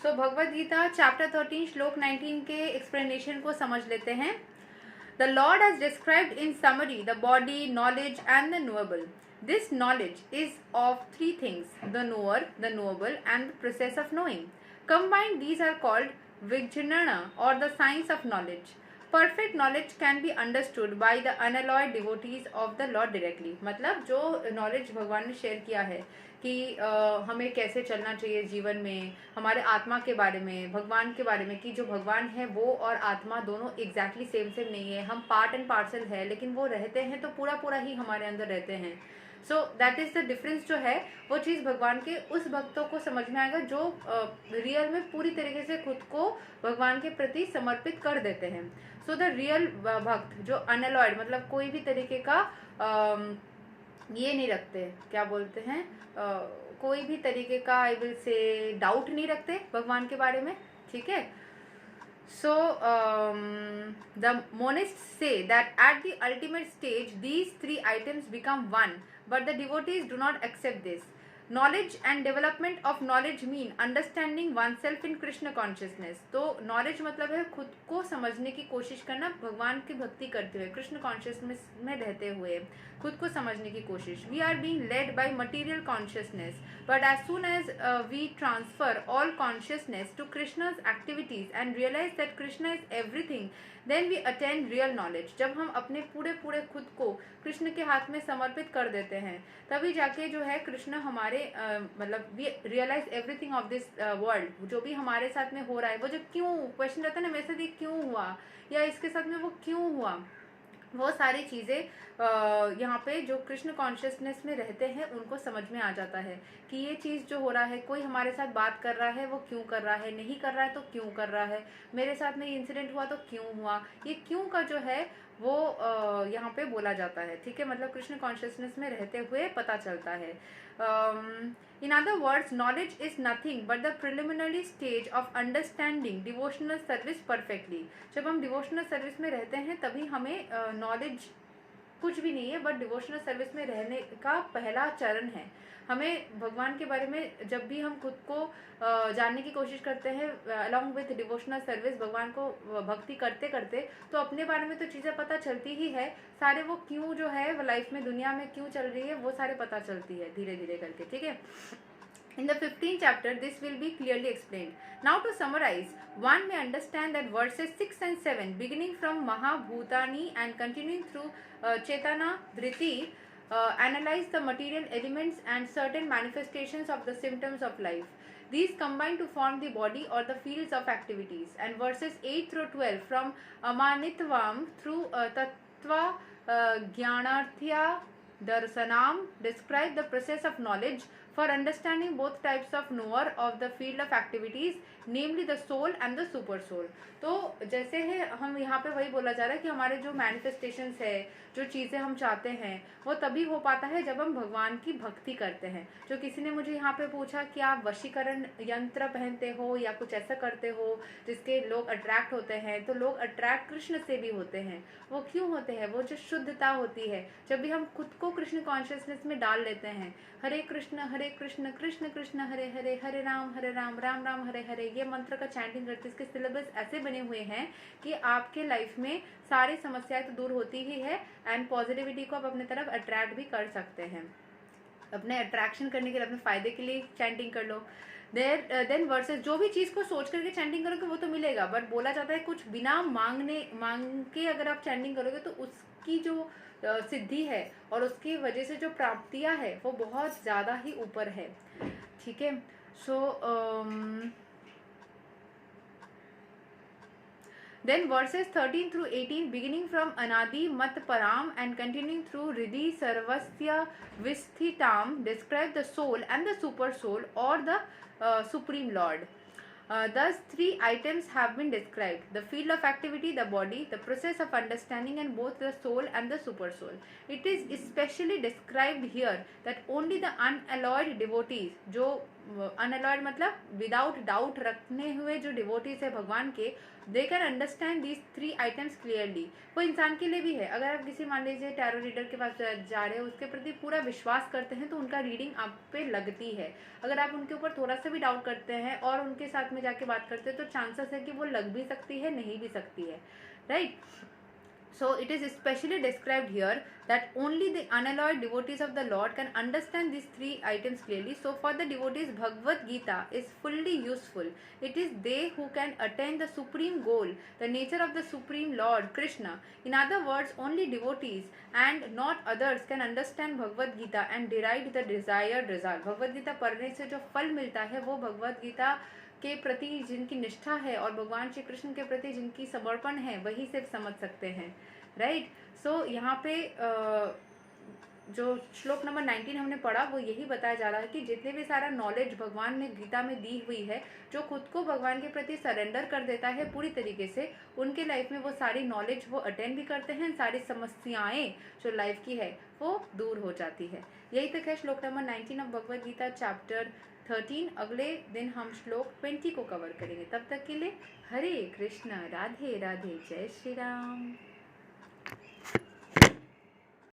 सो Bhagavad Gita chapter 13 श्लोक 19 के explanation को समझ लेते हैं. The Lord has described in summary the body, knowledge and the knowable. This knowledge is of three things: the knower, the knowable and the process of knowing. Combined, these are called Vijnana or the science of knowledge. Perfect knowledge can be understood by the unalloyed devotees of the Lord directly. मतलब जो knowledge भगवान ने share किया है कि हमें कैसे चलना चाहिए जीवन में, हमारे आत्मा के बारे में, भगवान के बारे में, कि जो भगवान है वो और आत्मा दोनों एग्जैक्टली सेम नहीं है. हम पार्ट एंड पार्सल है, लेकिन वो रहते हैं तो पूरा पूरा ही हमारे अंदर रहते हैं. So that is the difference. जो है वो चीज़ भगवान के उस भक्तों को समझ में आएगा जो रियल में पूरी तरीके से खुद को भगवान के प्रति समर्पित कर देते हैं. सो द रियल भक्त जो अनअलॉयड, मतलब कोई भी तरीके का ये नहीं रखते, क्या बोलते हैं, कोई भी तरीके का आई विल से डाउट नहीं रखते भगवान के बारे में. ठीक है. So the monists say that at the ultimate stage these three items become one, but the devotees do not accept this. Knowledge and development of knowledge mean understanding oneself in Krishna consciousness. तो knowledge मतलब है खुद को समझने की कोशिश करना, भगवान की भक्ति करते हुए, कृष्ण कॉन्शियसनेस में रहते हुए खुद को समझने की कोशिश. We are being led by material consciousness, but as soon as we transfer all consciousness to Krishna's activities and realize that Krishna is everything, then we attain real knowledge. जब हम अपने पूरे पूरे खुद को कृष्ण के हाथ में समर्पित कर देते हैं, तभी जाके जो है कृष्ण हमारे मतलब we realise everything of this world. जो भी हमारे साथ में हो रहा है, वो जो क्यों क्वेश्चन रहता है ना, मेरे साथ ये क्यों हुआ या इसके साथ में वो क्यों हुआ, वो सारी चीज़ें यहाँ पे जो कृष्ण कॉन्शियसनेस में रहते हैं उनको समझ में आ जाता है कि ये चीज़ जो हो रहा है, कोई हमारे साथ बात कर रहा है वो क्यों कर रहा है, नहीं कर रहा है तो क्यों कर रहा है, मेरे साथ में ये इंसिडेंट हुआ तो क्यों हुआ, ये क्यों का जो है वो यहाँ पे बोला जाता है. ठीक है. मतलब कृष्ण कॉन्शियसनेस में रहते हुए पता चलता है. In other words, knowledge is nothing but the preliminary stage of understanding devotional service perfectly. जब हम डिवोशनल सर्विस में रहते हैं तभी हमें नॉलेज कुछ भी नहीं है, बट डिवोशनल सर्विस में रहने का पहला चरण है. हमें भगवान के बारे में जब भी हम खुद को जानने की कोशिश करते हैं अलॉन्ग विथ डिवोशनल सर्विस, भगवान को भक्ति करते करते, तो अपने बारे में तो चीज़ें पता चलती ही है. सारे वो क्यों जो है वो लाइफ में दुनिया में क्यों चल रही है वो सारे पता चलती है धीरे धीरे करके. ठीक है. In the 15th chapter, this will be clearly explained. Now to summarize, one may understand that verses 6 and 7, beginning from Mahabhutani and continuing through Chetana Dhriti, analyze the material elements and certain manifestations of the symptoms of life. These combine to form the body or the fields of activities. And verses 8 through 12 from Amanitvam through Tattva Jnanarthya Darsanam describe the process of knowledge for understanding both types of knower of the field of activities, namely the soul and the super soul. तो जैसे है हम यहाँ पे वही बोला जा रहा है कि हमारे जो मैनिफेस्टेशंस है, जो चीज़ें हम चाहते हैं, वो तभी हो पाता है जब हम भगवान की भक्ति करते हैं. जो किसी ने मुझे यहाँ पे पूछा कि आप वशीकरण यंत्र पहनते हो या कुछ ऐसा करते हो जिसके लोग अट्रैक्ट होते हैं, तो लोग अट्रैक्ट कृष्ण से भी होते हैं. वो क्यों होते हैं? वो जो शुद्धता होती है, जब भी हम खुद को कृष्ण कॉन्शियसनेस में डाल लेते हैं, हरे कृष्ण कृष्ण कृष्ण हरे हरे, हरे राम राम राम हरे हरे, ये मंत्र का चैंटिंग करते, इसके सिलेबस ऐसे बने हुए हैं कि आपके लाइफ में सारी समस्याएं तो दूर होती ही है एंड पॉजिटिविटी को आप अपने तरफ अट्रैक्ट भी कर सकते हैं. अपने अट्रैक्शन करने के लिए, अपने फायदे के लिए चैंटिंग कर लो. देन वर्सेस, जो भी चीज़ को सोच करके चैंटिंग करोगे वो तो मिलेगा, बट बोला जाता है कुछ बिना मांग के अगर आप चैंटिंग करोगे तो उसकी जो सिद्धि है और उसकी वजह से जो प्राप्तियां है वो बहुत ज़्यादा ही ऊपर है. ठीक है. सो then verses 13 through 18 beginning from Anadi Mat Param and continuing through Riddhi Sarvasya Visthitam describe the soul and the super soul or the Supreme Lord. Thus three items have been described: the field of activity, the body, the process of understanding, and both the soul and the super soul. It is especially described here that only the unalloyed devotees, जो unalloyed मतलब without doubt रखने हुए जो devotees है भगवान के, they can understand these three items clearly. वो इंसान के लिए भी है. अगर आप किसी मान लीजिए टैरो रीडर के पास जा रहे हो, उसके प्रति पूरा विश्वास करते हैं तो उनका रीडिंग आप पे लगती है. अगर आप उनके ऊपर थोड़ा सा भी डाउट करते हैं और उनके साथ में जाके बात करते हैं तो चांसेस है कि वो लग भी सकती है, नहीं भी सकती है, right. So it is especially described here that only the unalloyed devotees of the Lord can understand these three items clearly. So for the devotees, Bhagavad Gita is fully useful. It is they who can attain the supreme goal, the nature of the supreme Lord Krishna. In other words, only devotees and not others can understand Bhagavad Gita and derive the desired result. Bhagavad Gita पढ़ने से जो फल मिलता है वो भगवद गीता के प्रति जिनकी निष्ठा है और भगवान श्री कृष्ण के प्रति जिनकी समर्पण है वही सिर्फ समझ सकते हैं, राइट. सो यहाँ पे जो श्लोक नंबर 19 हमने पढ़ा वो यही बताया जा रहा है कि जितने भी सारा नॉलेज भगवान ने गीता में दी हुई है, जो खुद को भगवान के प्रति सरेंडर कर देता है पूरी तरीके से, उनके लाइफ में वो सारी नॉलेज वो अटेंड भी करते हैं, सारी समस्याएं जो लाइफ की है वो दूर हो जाती है. यही तक है श्लोक number 19 of Bhagavad Gita chapter 13. अगले दिन हम श्लोक 20 को कवर करेंगे. तब तक के लिए हरे कृष्ण, राधे राधे, जय श्री राम.